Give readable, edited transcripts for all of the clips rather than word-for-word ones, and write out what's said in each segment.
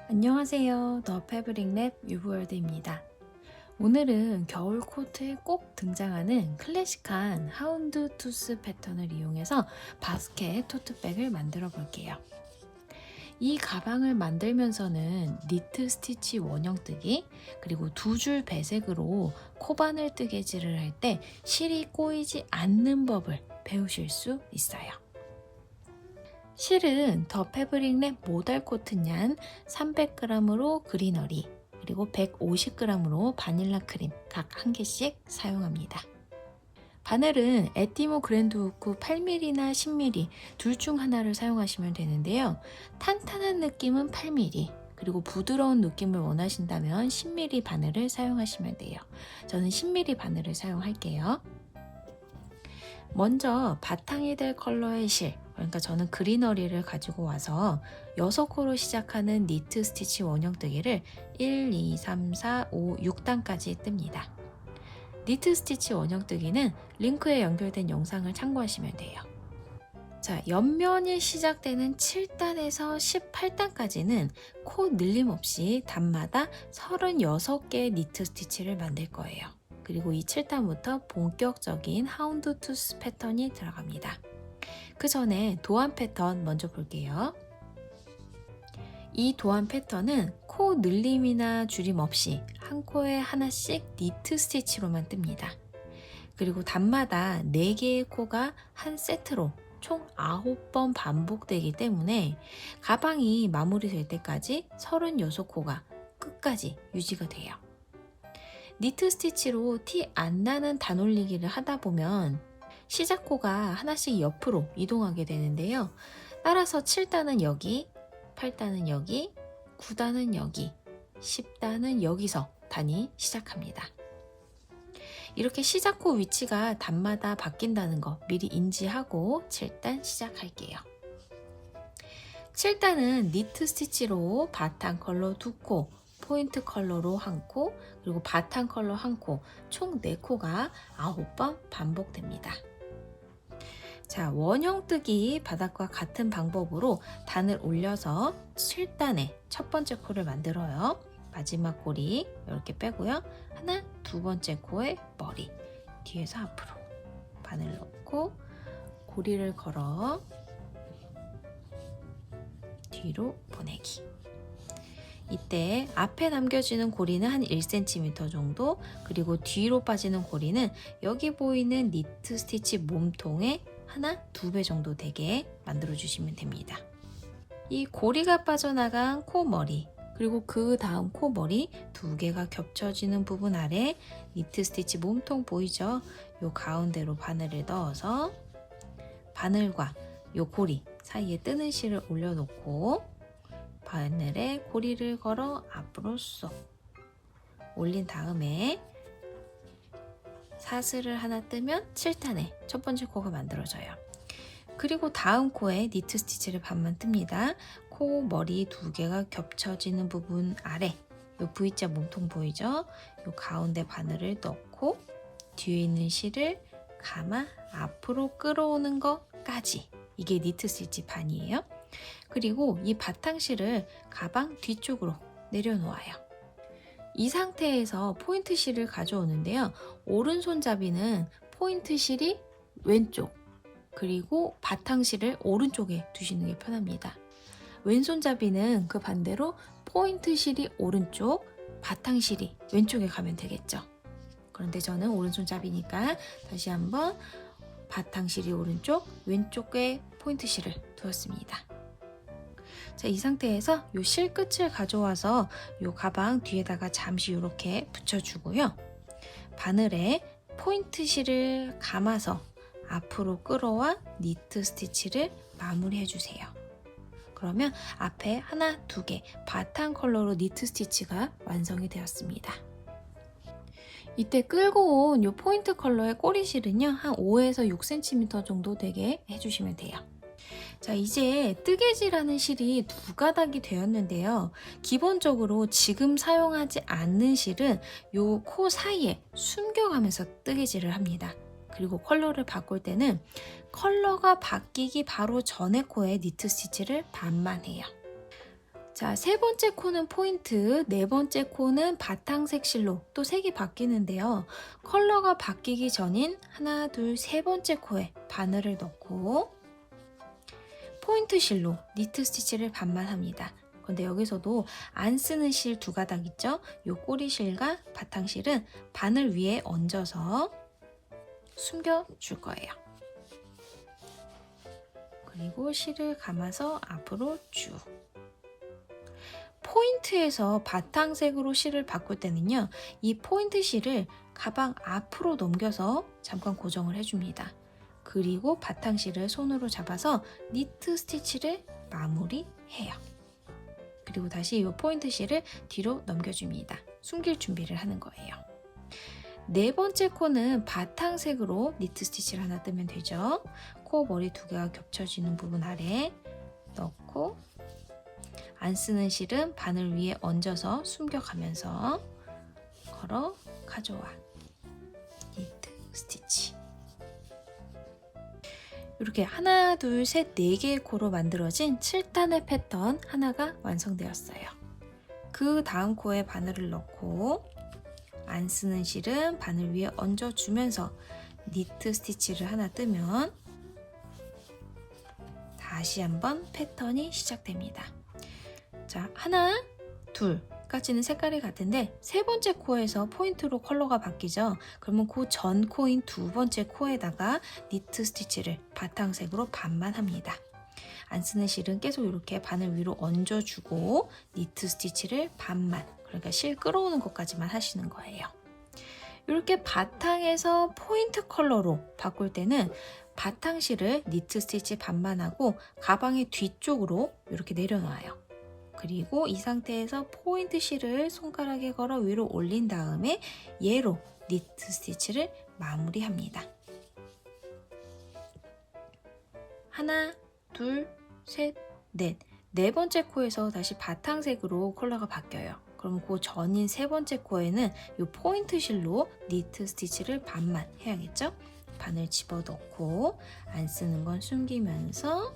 안녕하세요. 더 패브릭랩 유브월드입니다. 오늘은 겨울 코트에 꼭 등장하는 클래식한 하운드 투스 패턴을 이용해서 바스켓 토트백을 만들어 볼게요. 이 가방을 만들면서는 니트 스티치 원형 뜨기, 그리고 두 줄 배색으로 코바늘 뜨개질을 할 때 실이 꼬이지 않는 법을 배우실 수 있어요. 실은 더 패브릭랩 모달 코튼얀 300g으로 그리너리, 그리고 150g으로 바닐라 크림 각 한 개씩 사용합니다. 바늘은 에티모 그랜드 후크 8mm나 10mm 둘 중 하나를 사용하시면 되는데요. 탄탄한 느낌은 8mm, 그리고 부드러운 느낌을 원하신다면 10mm 바늘을 사용하시면 돼요. 저는 10mm 바늘을 사용할게요. 먼저 바탕이 될 컬러의 실, 그러니까 저는 그리너리를 가지고 와서 6코로 시작하는 니트 스티치 원형 뜨기를 1, 2, 3, 4, 5, 6단까지 뜹니다. 니트 스티치 원형 뜨기는 링크에 연결된 영상을 참고하시면 돼요. 자, 옆면이 시작되는 7단에서 18단까지는 코 늘림 없이 단마다 36개의 니트 스티치를 만들 거예요. 그리고 이 7단부터 본격적인 하운드 투스 패턴이 들어갑니다. 그 전에 도안 패턴 먼저 볼게요. 이 도안 패턴은 코 늘림이나 줄임 없이 한 코에 하나씩 니트 스티치로만 뜹니다. 그리고 단마다 4개의 코가 한 세트로 총 9번 반복되기 때문에 가방이 마무리될 때까지 36코가 끝까지 유지가 돼요. 니트 스티치로 티 안 나는 단올리기를 하다 보면 시작코가 하나씩 옆으로 이동하게 되는데요. 따라서 7단은 여기, 8단은 여기, 9단은 여기, 10단은 여기서 단이 시작합니다. 이렇게 시작코 위치가 단마다 바뀐다는 거 미리 인지하고 7단 시작할게요. 7단은 니트 스티치로 바탕 컬러 2코, 포인트 컬러로 1코, 그리고 바탕 컬러 1코, 총 4코가 9번 반복됩니다. 자, 원형 뜨기 바닥과 같은 방법으로 단을 올려서 7단에 첫 번째 코를 만들어요. 마지막 고리 이렇게 빼고요. 하나, 두 번째 코의 머리 뒤에서 앞으로 바늘 넣고 고리를 걸어 뒤로 보내기. 이때 앞에 남겨지는 고리는 한 1cm 정도, 그리고 뒤로 빠지는 고리는 여기 보이는 니트 스티치 몸통의 하나, 2배 정도 되게 만들어 주시면 됩니다. 이 고리가 빠져나간 코머리, 그리고 그 다음 코머리 2개가 겹쳐지는 부분 아래 니트 스티치 몸통 보이죠? 요 가운데로 바늘을 넣어서 바늘과 요 고리 사이에 뜨는 실을 올려놓고 바늘에 고리를 걸어 앞으로 쏙 올린 다음에 사슬을 하나 뜨면 7단에 첫 번째 코가 만들어져요. 그리고 다음 코에 니트 스티치를 반만 뜹니다. 코 머리 2개가 겹쳐지는 부분 아래 요 V자 몸통 보이죠? 요 가운데 바늘을 넣고 뒤에 있는 실을 감아 앞으로 끌어오는 것까지, 이게 니트 스티치 반이에요. 그리고 이 바탕실을 가방 뒤쪽으로 내려놓아요. 이 상태에서 포인트 실을 가져오는데요. 오른손잡이는 포인트 실이 왼쪽, 그리고 바탕실을 오른쪽에 두시는 게 편합니다. 왼손잡이는 그 반대로 포인트 실이 오른쪽, 바탕실이 왼쪽에 가면 되겠죠. 그런데 저는 오른손잡이니까 다시 한번 바탕실이 오른쪽, 왼쪽에 포인트 실을 두었습니다. 자, 이 상태에서 요 실 끝을 가져와서 요 가방 뒤에다가 잠시 이렇게 붙여주고요. 바늘에 포인트 실을 감아서 앞으로 끌어와 니트 스티치를 마무리해 주세요. 그러면 앞에 하나, 2개 바탕 컬러로 니트 스티치가 완성이 되었습니다. 이때 끌고 온 요 포인트 컬러의 꼬리실은요, 한 5에서 6cm 정도 되게 해주시면 돼요. 자, 이제 뜨개질하는 실이 2가닥이 되었는데요. 기본적으로 지금 사용하지 않는 실은 요 코 사이에 숨겨가면서 뜨개질을 합니다. 그리고 컬러를 바꿀 때는 컬러가 바뀌기 바로 전에 코에 니트 스티치를 반만 해요. 자, 세 번째 코는 포인트, 네 번째 코는 바탕색 실로 또 색이 바뀌는데요. 컬러가 바뀌기 전인 하나, 둘, 세 번째 코에 바늘을 넣고 포인트 실로 니트 스티치를 반만 합니다. 그런데 여기서도 안 쓰는 실 두 가닥 있죠? 이 꼬리 실과 바탕 실은 바늘 위에 얹어서 숨겨줄 거예요. 그리고 실을 감아서 앞으로 쭉. 포인트에서 바탕색으로 실을 바꿀 때는요, 이 포인트 실을 가방 앞으로 넘겨서 잠깐 고정을 해줍니다. 그리고 바탕 실을 손으로 잡아서 니트 스티치를 마무리해요. 그리고 다시 이 포인트 실을 뒤로 넘겨줍니다. 숨길 준비를 하는 거예요. 네 번째 코는 바탕색으로 니트 스티치를 하나 뜨면 되죠. 코 머리 두 개가 겹쳐지는 부분 아래 넣고 안 쓰는 실은 바늘 위에 얹어서 숨겨가면서 걸어 가져와 니트 스티치. 이렇게 하나, 둘, 셋, 네 개의 코로 만들어진 7단의 패턴 하나가 완성되었어요. 그 다음 코에 바늘을 넣고 안 쓰는 실은 바늘 위에 얹어주면서 니트 스티치를 하나 뜨면 다시 한번 패턴이 시작됩니다. 자, 하나, 둘까지는 색깔이 같은데 세 번째 코에서 포인트로 컬러가 바뀌죠. 그러면 그 전 코인 두 번째 코에다가 니트 스티치를 바탕색으로 반만 합니다. 안 쓰는 실은 계속 이렇게 바늘 위로 얹어주고 니트 스티치를 반만, 그러니까 실 끌어오는 것까지만 하시는 거예요. 이렇게 바탕에서 포인트 컬러로 바꿀 때는 바탕 실을 니트 스티치 반만 하고 가방의 뒤쪽으로 이렇게 내려놔요. 그리고 이 상태에서 포인트 실을 손가락에 걸어 위로 올린 다음에 얘로 니트 스티치를 마무리합니다. 하나, 둘, 셋, 넷. 네 번째 코에서 다시 바탕색으로 컬러가 바뀌어요. 그럼 그 전인 세 번째 코에는 이 포인트 실로 니트 스티치를 반만 해야겠죠? 바늘 집어넣고 안 쓰는 건 숨기면서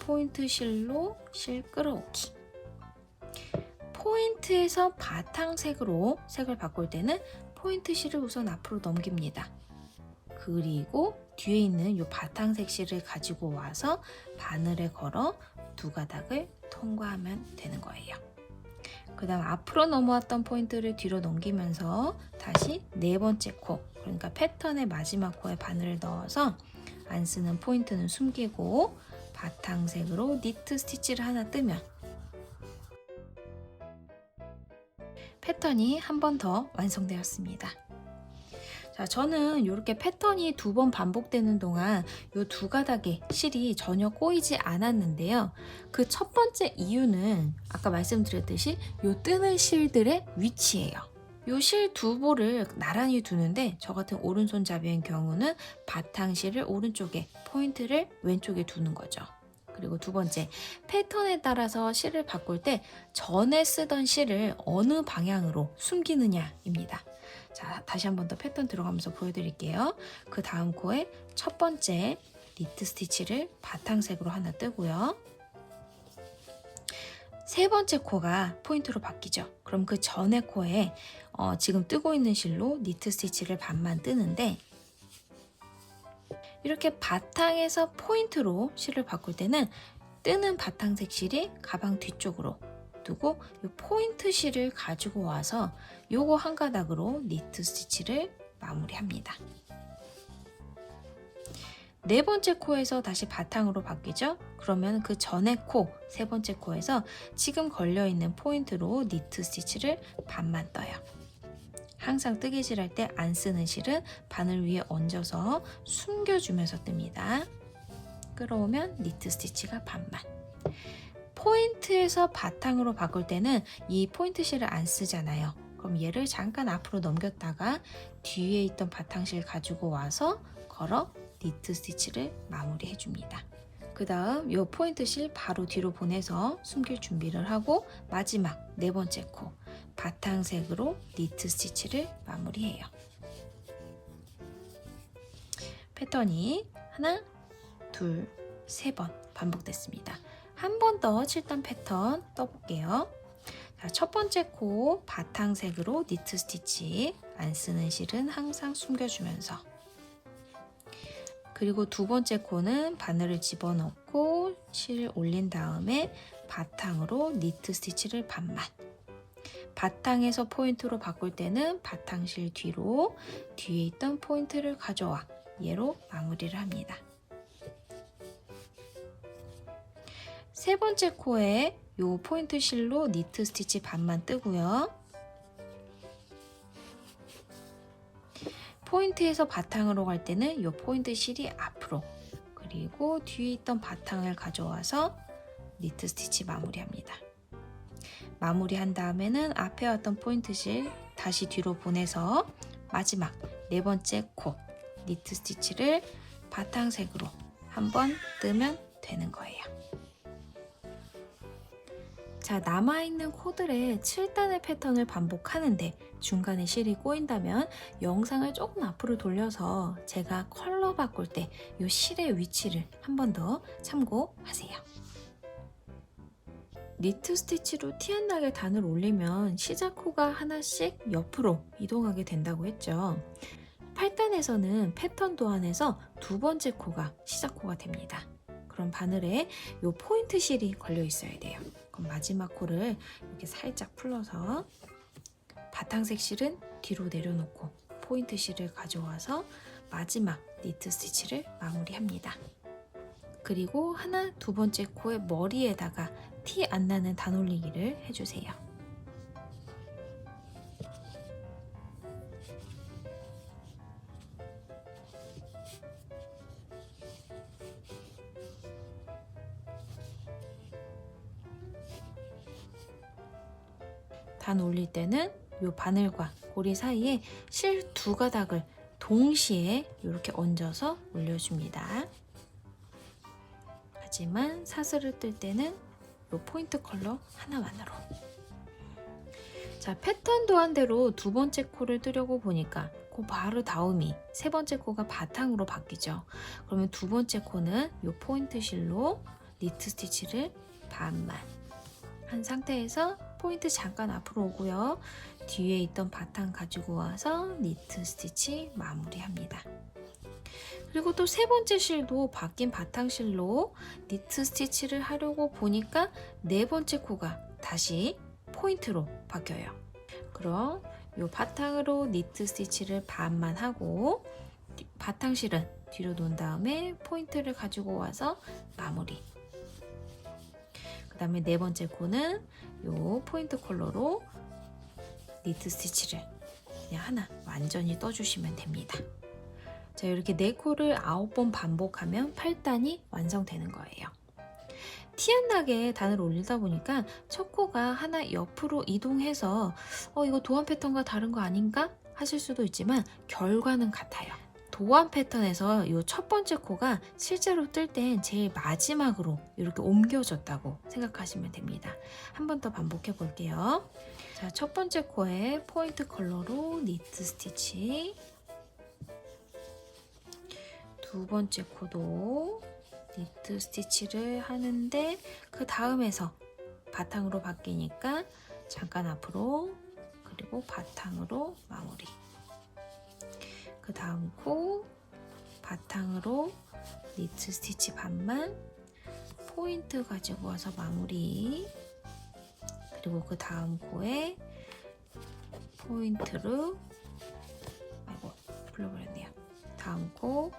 포인트 실로 실 끌어오기. 포인트에서 바탕색으로 색을 바꿀 때는 포인트 실을 우선 앞으로 넘깁니다. 그리고 뒤에 있는 이 바탕색 실을 가지고 와서 바늘에 걸어 두 가닥을 통과하면 되는 거예요. 그 다음 앞으로 넘어왔던 포인트를 뒤로 넘기면서 다시 네 번째 코, 그러니까 패턴의 마지막 코에 바늘을 넣어서 안 쓰는 포인트는 숨기고 바탕색으로 니트 스티치를 하나 뜨면 패턴이 한 번 더 완성되었습니다. 자, 저는 이렇게 패턴이 두 번 반복되는 동안 이 두 가닥의 실이 전혀 꼬이지 않았는데요. 그 첫 번째 이유는 아까 말씀드렸듯이 이 뜨는 실들의 위치예요. 이 실 두 볼을 나란히 두는데 저 같은 오른손잡이인 경우는 바탕실을 오른쪽에, 포인트를 왼쪽에 두는 거죠. 그리고 두 번째, 패턴에 따라서 실을 바꿀 때 전에 쓰던 실을 어느 방향으로 숨기느냐입니다. 자, 다시 한 번 더 패턴 들어가면서 보여드릴게요. 그 다음 코에 첫 번째 니트 스티치를 바탕색으로 하나 뜨고요. 세 번째 코가 포인트로 바뀌죠. 그럼 그 전에 코에 지금 뜨고 있는 실로 니트 스티치를 반만 뜨는데 이렇게 바탕에서 포인트로 실을 바꿀 때는 뜨는 바탕색 실이 가방 뒤쪽으로 두고 이 포인트 실을 가지고 와서 요거 한 가닥으로 니트 스티치를 마무리합니다. 네 번째 코에서 다시 바탕으로 바뀌죠? 그러면 그 전에 코, 세 번째 코에서 지금 걸려있는 포인트로 니트 스티치를 반만 떠요. 항상 뜨개질 할 때 안 쓰는 실은 바늘 위에 얹어서 숨겨주면서 뜹니다. 끌어오면 니트 스티치가 반만. 포인트에서 바탕으로 바꿀 때는 이 포인트 실을 안 쓰잖아요. 그럼 얘를 잠깐 앞으로 넘겼다가 뒤에 있던 바탕실 가지고 와서 걸어 니트 스티치를 마무리 해줍니다. 그 다음 이 포인트 실 바로 뒤로 보내서 숨길 준비를 하고 마지막 네 번째 코 바탕색으로 니트 스티치를 마무리해요. 패턴이 하나, 둘, 세 번 반복됐습니다. 한 번 더 7단 패턴 떠볼게요. 자, 첫 번째 코 바탕색으로 니트 스티치, 안 쓰는 실은 항상 숨겨주면서, 그리고 두 번째 코는 바늘을 집어넣고 실 올린 다음에 바탕으로 니트 스티치를 반만. 바탕에서 포인트로 바꿀 때는 바탕실 뒤로 뒤에 있던 포인트를 가져와 얘로 마무리를 합니다. 세 번째 코에 요 포인트 실로 니트 스티치 반만 뜨고요. 포인트에서 바탕으로 갈 때는 요 포인트 실이 앞으로, 그리고 뒤에 있던 바탕을 가져와서 니트 스티치 마무리합니다. 마무리한 다음에는 앞에 왔던 포인트 실 다시 뒤로 보내서 마지막 네 번째 코 니트 스티치를 바탕색으로 한번 뜨면 되는 거예요. 자, 남아있는 코들의 7단의 패턴을 반복하는데 중간에 실이 꼬인다면 영상을 조금 앞으로 돌려서 제가 컬러 바꿀 때 이 실의 위치를 한 번 더 참고하세요. 니트 스티치로 티 안 나게 단을 올리면 시작 코가 하나씩 옆으로 이동하게 된다고 했죠. 8단에서는 패턴 도안에서 두 번째 코가 시작 코가 됩니다. 그럼 바늘에 이 포인트 실이 걸려 있어야 돼요. 그럼 마지막 코를 이렇게 살짝 풀러서 바탕색 실은 뒤로 내려놓고 포인트 실을 가져와서 마지막 니트 스티치를 마무리합니다. 그리고 두 번째 코의 머리에다가 티 안 나는 단 올리기를 해주세요. 단 올릴 때는 이 바늘과 고리 사이에 실 두 가닥을 동시에 이렇게 얹어서 올려줍니다. 하지만 사슬을 뜰 때는 이 포인트 컬러 하나만으로. 자, 패턴 도안대로 두 번째 코를 뜨려고 보니까 그 바로 다음이 세 번째 코가 바탕으로 바뀌죠. 그러면 두 번째 코는 이 포인트 실로 니트 스티치를 반만 한 상태에서 포인트 잠깐 앞으로 오고요. 뒤에 있던 바탕 가지고 와서 니트 스티치 마무리합니다. 그리고 또 세 번째 실도 바뀐 바탕 실로 니트 스티치를 하려고 보니까 네 번째 코가 다시 포인트로 바뀌어요. 그럼 이 바탕으로 니트 스티치를 반만 하고 바탕 실은 뒤로 놓은 다음에 포인트를 가지고 와서 마무리. 그 다음에 네 번째 코는 이 포인트 컬러로 니트 스티치를 그냥 하나 완전히 떠주시면 됩니다. 자, 이렇게 4코를 9번 반복하면 8단이 완성되는 거예요. 티 안 나게 단을 올리다 보니까 첫 코가 하나 옆으로 이동해서 이거 도안 패턴과 다른 거 아닌가 하실 수도 있지만 결과는 같아요. 도안 패턴에서 이 첫 번째 코가 실제로 뜰 땐 제일 마지막으로 이렇게 옮겨졌다고 생각하시면 됩니다. 한 번 더 반복해 볼게요. 자, 첫 번째 코에 포인트 컬러로 니트 스티치, 두 번째 코도 니트 스티치를 하는데 그 다음에서 바탕으로 바뀌니까 잠깐 앞으로, 그리고 바탕으로 마무리. 그 다음 코 바탕으로 니트 스티치 반만, 포인트 가지고 와서 마무리. 그리고 그 다음 코에 포인트로, 풀려버렸네요. 다음 코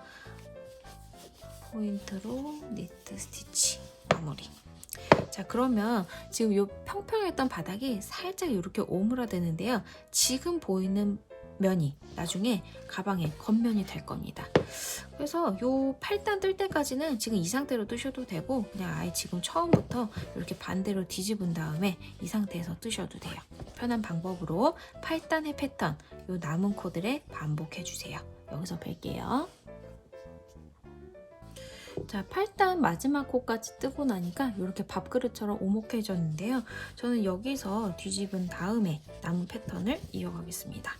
포인트로 니트 스티치 마무리. 자, 그러면 지금 이 평평했던 바닥이 살짝 이렇게 오므라드는데요. 지금 보이는 면이 나중에 가방의 겉면이 될 겁니다. 그래서 이 8단 뜰 때까지는 지금 이 상태로 뜨셔도 되고 그냥 아예 지금 처음부터 이렇게 반대로 뒤집은 다음에 이 상태에서 뜨셔도 돼요. 편한 방법으로 8단의 패턴, 이 남은 코들에 반복해 주세요. 여기서 뵐게요. 자, 8단 마지막 코까지 뜨고 나니까 이렇게 밥그릇처럼 오목해졌는데요. 저는 여기서 뒤집은 다음에 남은 패턴을 이어가겠습니다.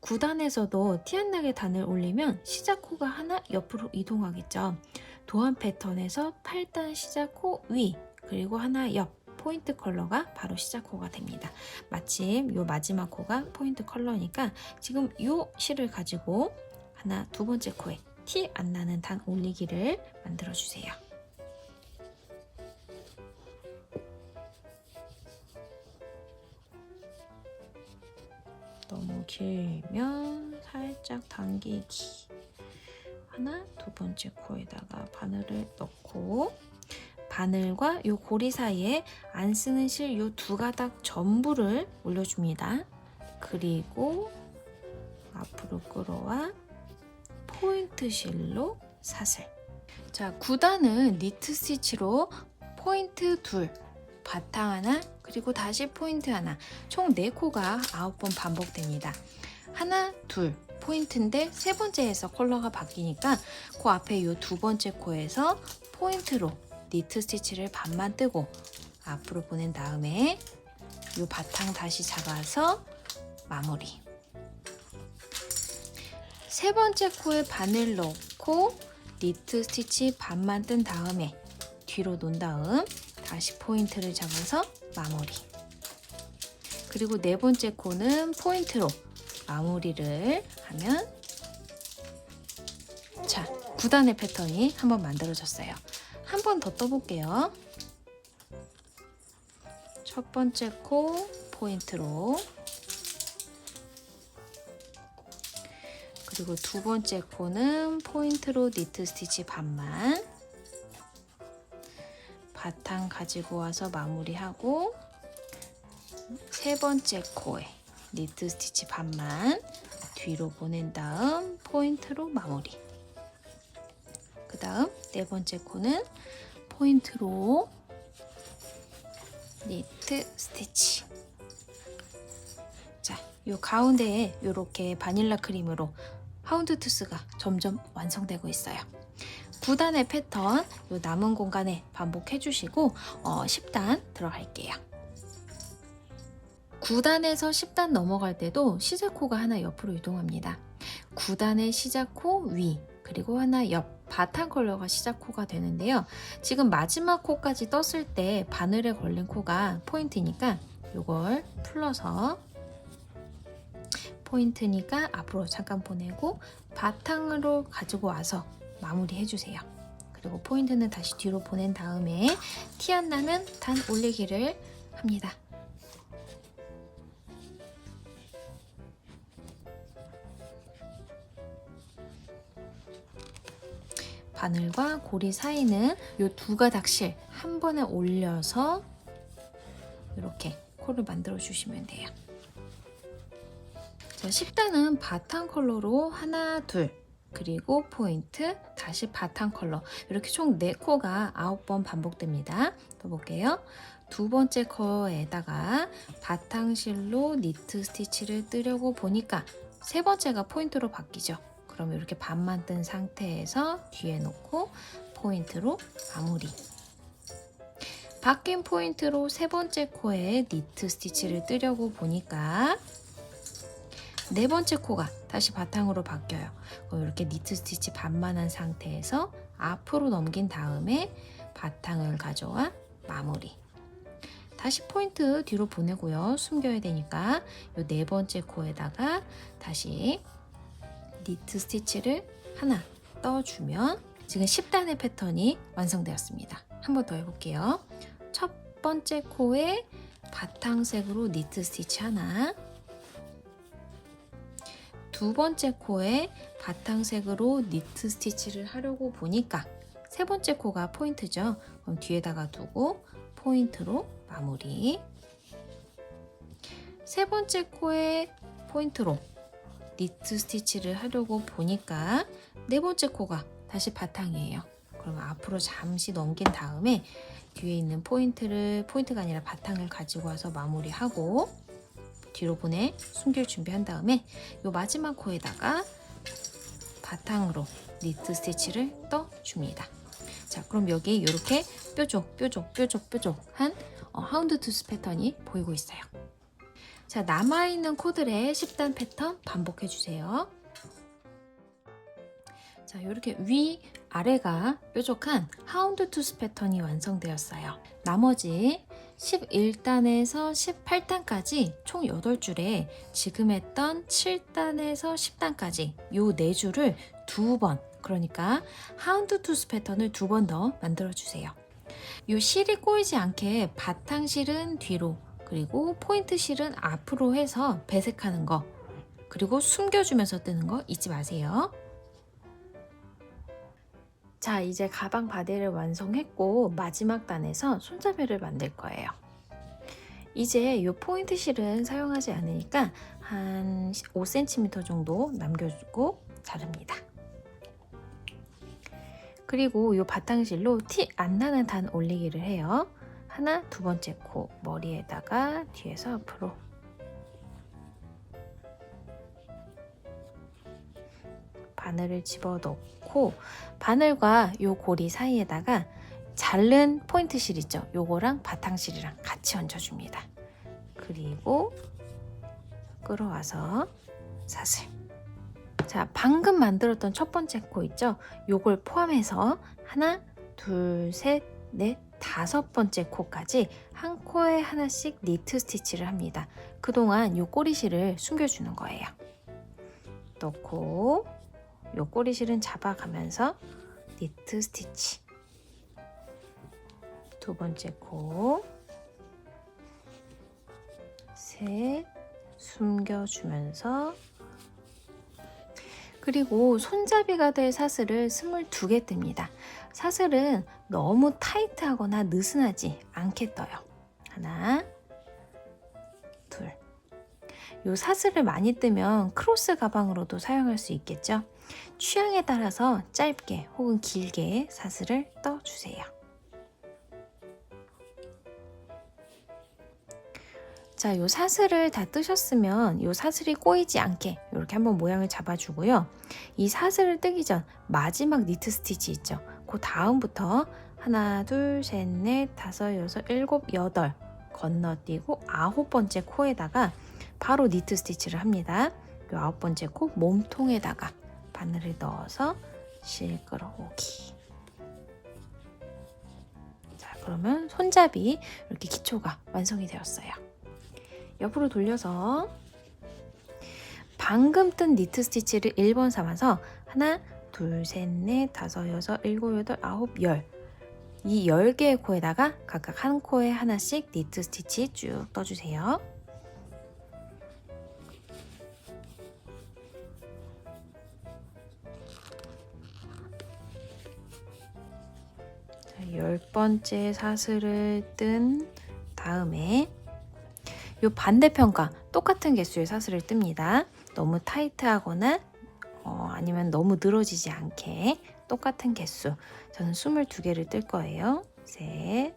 9단에서도 티 안 나게 단을 올리면 시작 코가 하나 옆으로 이동하겠죠. 도안 패턴에서 8단 시작 코 위, 그리고 하나 옆 포인트 컬러가 바로 시작 코가 됩니다. 마침 요 마지막 코가 포인트 컬러니까 지금 요 실을 가지고 하나 두 번째 코에 티 안 나는 단 올리기를 만들어 주세요. 너무 길면 살짝 당기기. 하나 두 번째 코에다가 바늘을 넣고 바늘과 요 고리 사이에 안 쓰는 실 요 두 가닥 전부를 올려줍니다. 그리고 앞으로 끌어와 포인트 실로 사슬. 자, 9단은 니트 스티치로 포인트 둘, 바탕 하나, 그리고 다시 포인트 하나, 총 4코가 9번 반복됩니다. 하나, 둘 포인트인데 세 번째에서 컬러가 바뀌니까 그 앞에 요 두 번째 코에서 포인트로 니트 스티치를 반만 뜨고 앞으로 보낸 다음에 요 바탕 다시 잡아서 마무리. 세 번째 코에 바늘 넣고 니트 스티치 반만 뜬 다음에 뒤로 놓은 다음 다시 포인트를 잡아서 마무리. 그리고 네 번째 코는 포인트로 마무리를 하면 자, 9단의 패턴이 한번 만들어졌어요. 한 번 더 떠볼게요. 첫 번째 코 포인트로, 그리고 두 번째 코는 포인트로 니트 스티치 반만, 바탕 가지고 와서 마무리하고 세 번째 코에 니트 스티치 반만 뒤로 보낸 다음 포인트로 마무리. 그 다음 네 번째 코는 포인트로 니트 스티치. 자, 요 가운데에 이렇게 바닐라 크림으로 하운드 투스가 점점 완성되고 있어요. 9단의 패턴 요 남은 공간에 반복해 주시고 10단 들어갈게요. 9단에서 10단 넘어갈 때도 시작코가 하나 옆으로 이동합니다. 9단의 시작코 위, 그리고 하나 옆 바탕 컬러가 시작코가 되는데요. 지금 마지막 코까지 떴을 때 바늘에 걸린 코가 포인트니까 이걸 풀러서 포인트니까 앞으로 잠깐 보내고 바탕으로 가지고 와서 마무리 해주세요. 그리고 포인트는 다시 뒤로 보낸 다음에 티 안 나는 단 올리기를 합니다. 바늘과 고리 사이는 이 두 가닥 실 한 번에 올려서 이렇게 코를 만들어 주시면 돼요. 자, 10단은 바탕 컬러로 하나, 둘, 그리고 포인트, 다시 바탕 컬러, 이렇게 총 4코가 9번 반복됩니다. 또 볼게요. 두 번째 코에다가 바탕실로 니트 스티치를 뜨려고 보니까 세 번째가 포인트로 바뀌죠. 그럼 이렇게 반만 뜬 상태에서 뒤에 놓고 포인트로 마무리. 바뀐 포인트로 세 번째 코에 니트 스티치를 뜨려고 보니까 네 번째 코가 다시 바탕으로 바뀌어요. 그럼 이렇게 니트 스티치 반만 한 상태에서 앞으로 넘긴 다음에 바탕을 가져와 마무리. 다시 포인트 뒤로 보내고요. 숨겨야 되니까 이 네 번째 코에다가 다시 니트 스티치를 하나 떠주면 지금 10단의 패턴이 완성되었습니다. 한 번 더 해볼게요. 첫 번째 코에 바탕색으로 니트 스티치 하나, 두 번째 코에 바탕색으로 니트 스티치를 하려고 보니까 세 번째 코가 포인트죠. 그럼 뒤에다가 두고 포인트로 마무리. 세 번째 코에 포인트로 니트 스티치를 하려고 보니까 네 번째 코가 다시 바탕이에요. 그러면 앞으로 잠시 넘긴 다음에 뒤에 있는 포인트가 아니라 바탕을 가지고 와서 마무리하고 뒤로 보내 숨길 준비한 다음에 이 마지막 코에다가 바탕으로 니트 스티치를 떠줍니다. 자, 그럼 여기 이렇게 뾰족한 하운드 투스 패턴이 보이고 있어요. 자, 남아있는 코들의 10단 패턴 반복해주세요. 자, 이렇게 위 아래가 뾰족한 하운드투스 패턴이 완성되었어요. 나머지 11단에서 18단까지 총 8줄에 지금 했던 7단에서 10단까지 요 4줄을 2번, 그러니까 하운드투스 패턴을 2번 더 만들어 주세요. 요 실이 꼬이지 않게 바탕실은 뒤로, 그리고 포인트 실은 앞으로 해서 배색하는 거, 그리고 숨겨주면서 뜨는 거 잊지 마세요. 자, 이제 가방 바디를 완성했고 마지막 단에서 손잡이를 만들 거예요. 이제 이 포인트 실은 사용하지 않으니까 한 5cm 정도 남겨주고 자릅니다. 그리고 이 바탕실로 티 안 나는 단 올리기를 해요. 하나, 두 번째 코 머리에다가 뒤에서 앞으로. 바늘을 집어넣고 바늘과 요 고리 사이에다가 자른 포인트 실 있죠? 요거랑 바탕실이랑 같이 얹어줍니다. 그리고 끌어와서 사슬. 자, 방금 만들었던 첫 번째 코 있죠? 요걸 포함해서 하나, 둘, 셋, 넷, 5번째 코까지 한 코에 하나씩 니트 스티치를 합니다. 그동안 요 꼬리실을 숨겨주는 거예요. 넣고 요 꼬리실은 잡아가면서 니트 스티치. 두 번째 코, 셋, 숨겨주면서, 그리고 손잡이가 될 사슬을 22개 뜹니다. 사슬은 너무 타이트하거나 느슨하지 않게 떠요. 하나, 둘. 요 사슬을 많이 뜨면 크로스 가방으로도 사용할 수 있겠죠? 취향에 따라서 짧게 혹은 길게 사슬을 떠주세요. 자, 요 사슬을 다 뜨셨으면 요 사슬이 꼬이지 않게 이렇게 한번 모양을 잡아주고요. 이 사슬을 뜨기 전 마지막 니트 스티치 있죠? 그 다음부터 하나, 둘, 셋, 넷, 다섯, 여섯, 일곱, 여덟 건너뛰고 9번째 코에다가 바로 니트 스티치를 합니다. 요 9번째 코 몸통에다가 바늘을 넣어서 실 끌어오기. 자, 그러면 손잡이 이렇게 기초가 완성이 되었어요. 옆으로 돌려서 방금 뜬 니트 스티치를 1번 삼아서 하나, 둘, 셋, 넷, 다섯, 여섯, 일곱, 여덟, 아홉, 열. 이 10개의 코에다가 각각 한 코에 하나씩 니트 스티치 쭉 떠주세요. 자, 10번째 사슬을 뜬 다음에 요 반대편과 똑같은 개수의 사슬을 뜹니다. 너무 타이트하거나 아니면 너무 늘어지지 않게 똑같은 개수. 저는 22개를 뜰 거예요. 셋.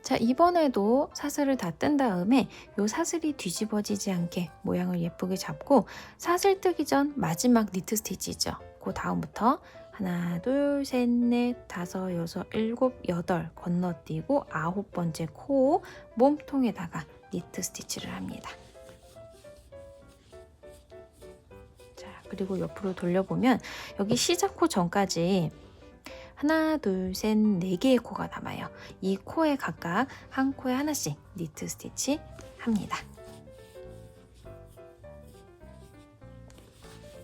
자, 이번에도 사슬을 다 뜬 다음에 요 사슬이 뒤집어지지 않게 모양을 예쁘게 잡고 사슬 뜨기 전 마지막 니트 스티치죠. 그 다음부터 하나, 둘, 셋, 넷, 다섯, 여섯, 일곱, 여덟 건너뛰고 9번째 코 몸통에다가 니트 스티치를 합니다. 자, 그리고 옆으로 돌려보면 여기 시작 코 전까지 하나, 둘, 셋, 4개의 코가 남아요. 이 코에 각각 한 코에 하나씩 니트 스티치 합니다.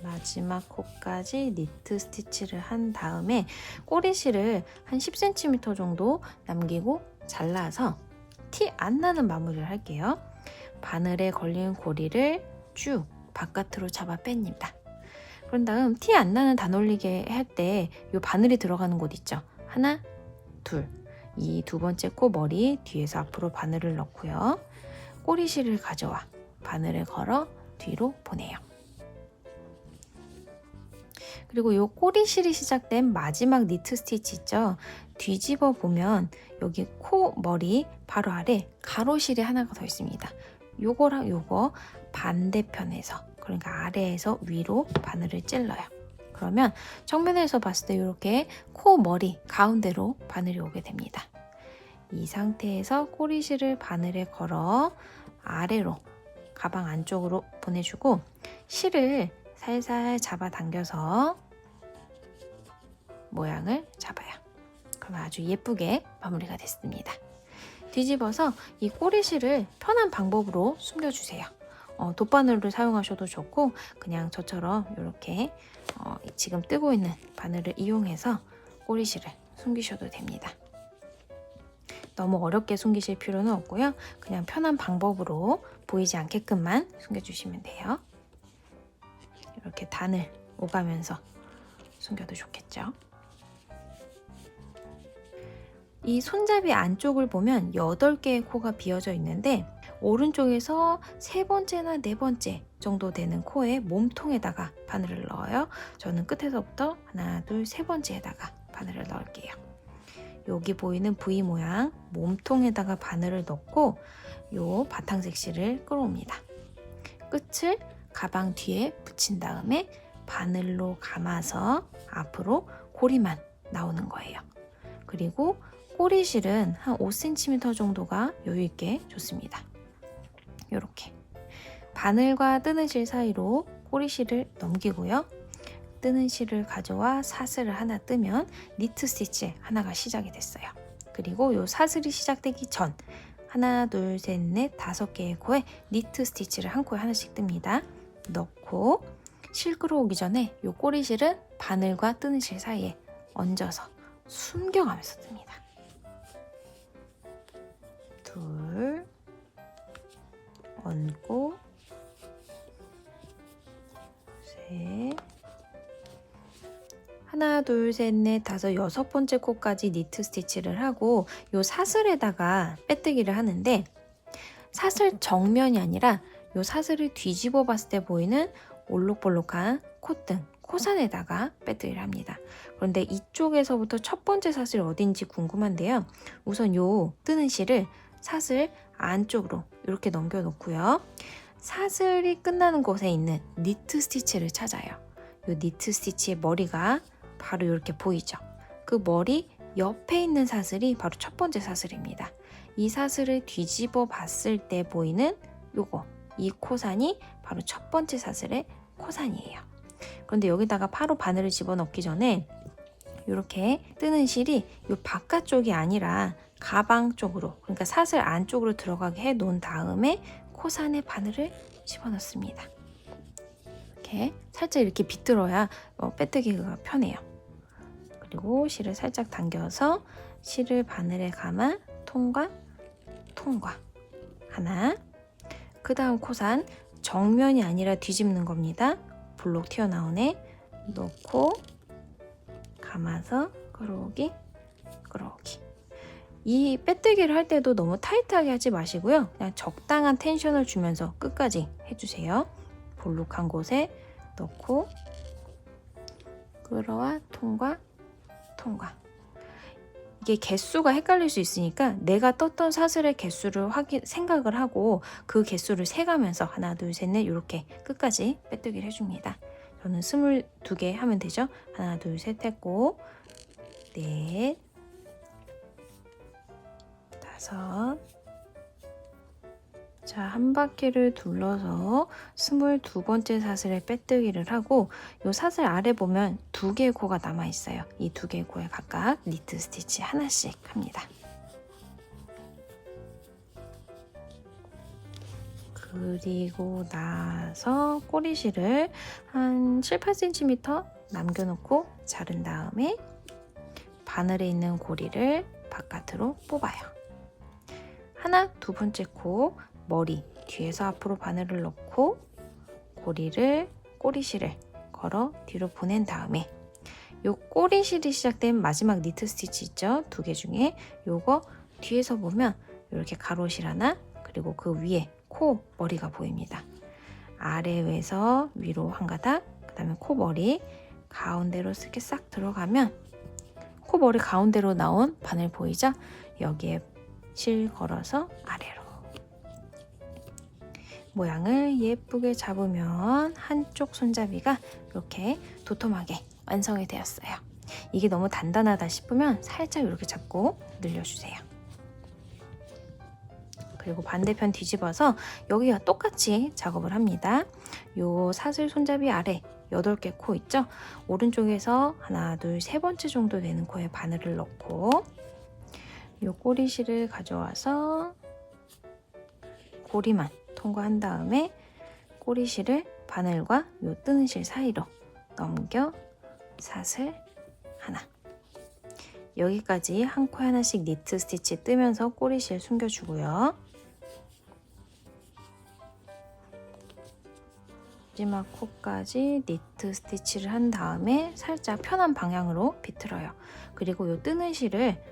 마지막 코까지 니트 스티치를 한 다음에 꼬리실을 한 10cm 정도 남기고 잘라서 티 안 나는 마무리를 할게요. 바늘에 걸린 고리를 쭉 바깥으로 잡아 뺍니다. 그런 다음 티 안 나는 단올리기 할 때 이 바늘이 들어가는 곳 있죠? 하나, 둘. 이 2번째 코 머리 뒤에서 앞으로 바늘을 넣고요. 꼬리실을 가져와 바늘을 걸어 뒤로 보내요. 그리고 이 꼬리실이 시작된 마지막 니트 스티치 있죠? 뒤집어 보면 여기 코 머리 바로 아래 가로실이 하나가 더 있습니다. 요거랑 요거 반대편에서, 그러니까 아래에서 위로 바늘을 찔러요. 그러면 정면에서 봤을 때 이렇게 코 머리 가운데로 바늘이 오게 됩니다. 이 상태에서 꼬리실을 바늘에 걸어 아래로 가방 안쪽으로 보내주고 실을 살살 잡아당겨서 모양을 잡아요. 그럼 아주 예쁘게 마무리가 됐습니다. 뒤집어서 이 꼬리실을 편한 방법으로 숨겨주세요. 돗바늘을 사용하셔도 좋고 그냥 저처럼 이렇게 지금 뜨고 있는 바늘을 이용해서 꼬리실을 숨기셔도 됩니다. 너무 어렵게 숨기실 필요는 없고요. 그냥 편한 방법으로 보이지 않게끔만 숨겨주시면 돼요. 이렇게 단을 오가면서 숨겨도 좋겠죠. 이 손잡이 안쪽을 보면 8개의 코가 비어져 있는데 오른쪽에서 3번째나 4번째 정도 되는 코의 몸통에다가 바늘을 넣어요. 저는 끝에서부터 하나, 둘, 3번째에다가 바늘을 넣을게요. 여기 보이는 V 모양 몸통에다가 바늘을 넣고 요 바탕색 실을 끌어옵니다. 끝을 가방 뒤에 붙인 다음에 바늘로 감아서 앞으로 고리만 나오는 거예요. 그리고 꼬리실은 한 5cm 정도가 여유있게 좋습니다. 이렇게 바늘과 뜨는 실 사이로 꼬리실을 넘기고요. 뜨는 실을 가져와 사슬을 하나 뜨면 니트 스티치 하나가 시작이 됐어요. 그리고 이 사슬이 시작되기 전 하나, 둘, 셋, 넷, 5개의 코에 니트 스티치를 한 코에 하나씩 뜹니다. 넣고 실 끌어오기 전에 이 꼬리실은 바늘과 뜨는 실 사이에 얹어서 숨겨가면서 뜹니다. 둘, 얹고 셋, 하나, 둘, 셋, 넷, 5, 6번째 코까지 니트 스티치를 하고 요 사슬에다가 빼뜨기를 하는데 사슬 정면이 아니라 요 사슬을 뒤집어 봤을 때 보이는 올록볼록한 콧등, 코산에다가 빼뜨기를 합니다. 그런데 이쪽에서부터 첫 번째 사슬이 어딘지 궁금한데요. 우선 요 뜨는 실을 사슬 안쪽으로 이렇게 넘겨 놓고요. 사슬이 끝나는 곳에 있는 니트 스티치를 찾아요. 요 니트 스티치의 머리가 바로 이렇게 보이죠. 그 머리 옆에 있는 사슬이 바로 첫 번째 사슬입니다. 이 사슬을 뒤집어 봤을 때 보이는 요거, 이 코산이 바로 첫 번째 사슬의 코산이에요. 그런데 여기다가 바로 바늘을 집어넣기 전에 이렇게 뜨는 실이 요 바깥쪽이 아니라 가방 쪽으로, 그러니까 사슬 안쪽으로 들어가게 해 놓은 다음에 코산에 바늘을 집어넣습니다. 이렇게 살짝 이렇게 비틀어야 빼뜨기가 편해요. 그리고 실을 살짝 당겨서 실을 바늘에 감아 통과 하나. 그 다음 코산 정면이 아니라 뒤집는 겁니다. 볼록 튀어나오네. 넣고 감아서 끌어오기. 이 빼뜨기를 할 때도 너무 타이트하게 하지 마시고요. 그냥 적당한 텐션을 주면서 끝까지 해주세요. 볼록한 곳에 넣고 끌어와 통과. 이게 개수가 헷갈릴 수 있으니까 내가 떴던 사슬의 개수를 생각을 하고 그 개수를 세가면서 하나, 둘, 셋, 넷 이렇게 끝까지 빼뜨기를 해줍니다. 저는 22개 하면 되죠. 하나, 둘, 셋 했고 넷, 5. 자, 한 바퀴를 둘러서 22번째 사슬에 빼뜨기를 하고 이 사슬 아래 보면 2개의 코가 남아 있어요. 이 2개의 코에 각각 니트 스티치 하나씩 합니다. 그리고 나서 꼬리실을 한 7, 8cm 남겨놓고 자른 다음에 바늘에 있는 고리를 바깥으로 뽑아요. 하나, 2번째 코 머리 뒤에서 앞으로 바늘을 넣고 꼬리실을 걸어 뒤로 보낸 다음에 요 꼬리실이 시작된 마지막 니트 스티치 있죠? 2개 중에 요거 뒤에서 보면 이렇게 가로실 하나 그리고 그 위에 코 머리가 보입니다. 아래에서 위로 한 가닥, 그 다음에 코 머리 가운데로 이렇게 싹 들어가면 코 머리 가운데로 나온 바늘 보이죠? 여기에 실 걸어서 아래로 모양을 예쁘게 잡으면 한쪽 손잡이가 이렇게 도톰하게 완성이 되었어요. 이게 너무 단단하다 싶으면 살짝 이렇게 잡고 늘려주세요. 그리고 반대편 뒤집어서 여기와 똑같이 작업을 합니다. 요 사슬 손잡이 아래 8개 코 있죠? 오른쪽에서 하나, 둘, 세 번째 정도 되는 코에 바늘을 넣고 이 꼬리실을 가져와서 고리만 통과한 다음에 꼬리실을 바늘과 이 뜨는 실 사이로 넘겨 사슬 하나. 여기까지 한 코에 하나씩 니트 스티치 뜨면서 꼬리실 숨겨주고요. 마지막 코까지 니트 스티치를 한 다음에 살짝 편한 방향으로 비틀어요. 그리고 이 뜨는 실을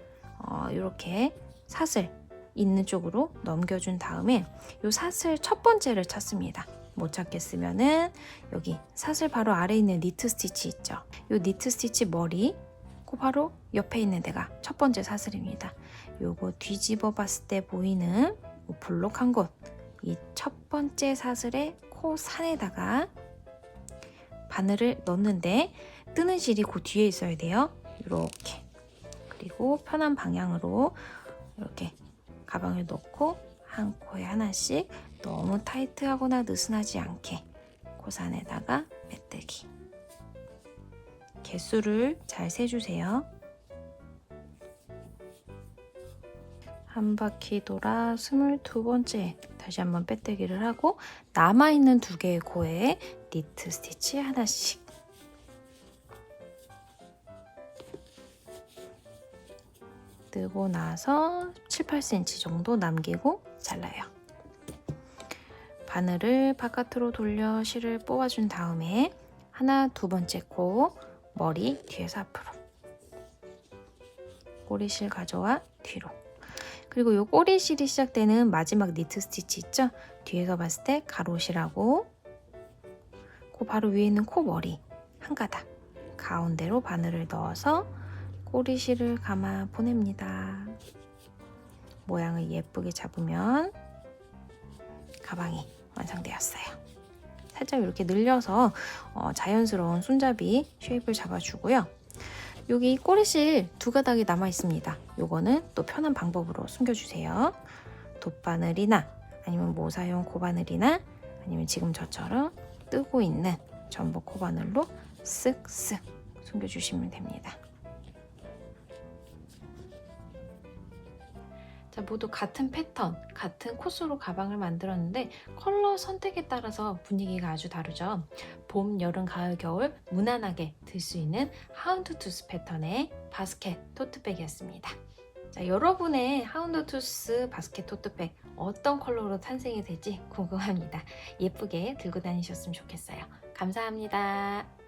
이렇게 사슬 있는 쪽으로 넘겨준 다음에 이 사슬 첫 번째를 찾습니다. 못 찾겠으면은 여기 사슬 바로 아래에 있는 니트 스티치 있죠? 이 니트 스티치 머리 그 바로 옆에 있는 데가 첫 번째 사슬입니다. 요거 뒤집어 봤을 때 보이는 볼록한 곳, 이 첫 번째 사슬의 코 산에다가 바늘을 넣는데 뜨는 실이 그 뒤에 있어야 돼요. 이렇게. 그리고 편한 방향으로 이렇게 가방을 넣고 한 코에 하나씩 너무 타이트하거나 느슨하지 않게 코산에다가 메뜨기. 개수를 잘 세주세요. 한 바퀴 돌아 22번째 다시 한번 빼뜨기를 하고 남아있는 2개의 코에 니트 스티치 하나씩. 뜨고 나서 7, 8cm 정도 남기고 잘라요. 바늘을 바깥으로 돌려 실을 뽑아준 다음에 하나, 두 번째 코 머리 뒤에서 앞으로 꼬리실 가져와 뒤로. 그리고 이 꼬리실이 시작되는 마지막 니트 스티치 있죠? 뒤에서 봤을 때 가로실하고 그 바로 위에 있는 코 머리 한 가닥 가운데로 바늘을 넣어서 꼬리실을 감아 보냅니다. 모양을 예쁘게 잡으면 가방이 완성되었어요. 살짝 이렇게 늘려서 자연스러운 손잡이 쉐입을 잡아주고요. 여기 꼬리실 2가닥이 남아 있습니다. 요거는 또 편한 방법으로 숨겨주세요. 돗바늘이나 아니면 모사용 코바늘이나 아니면 지금 저처럼 뜨고 있는 전복 코바늘로 쓱쓱 숨겨주시면 됩니다. 자, 모두 같은 패턴, 같은 코스로 가방을 만들었는데 컬러 선택에 따라서 분위기가 아주 다르죠. 봄, 여름, 가을, 겨울 무난하게 들 수 있는 하운드투스 패턴의 바스켓 토트백이었습니다. 자, 여러분의 하운드투스 바스켓 토트백 어떤 컬러로 탄생이 될지 궁금합니다. 예쁘게 들고 다니셨으면 좋겠어요. 감사합니다.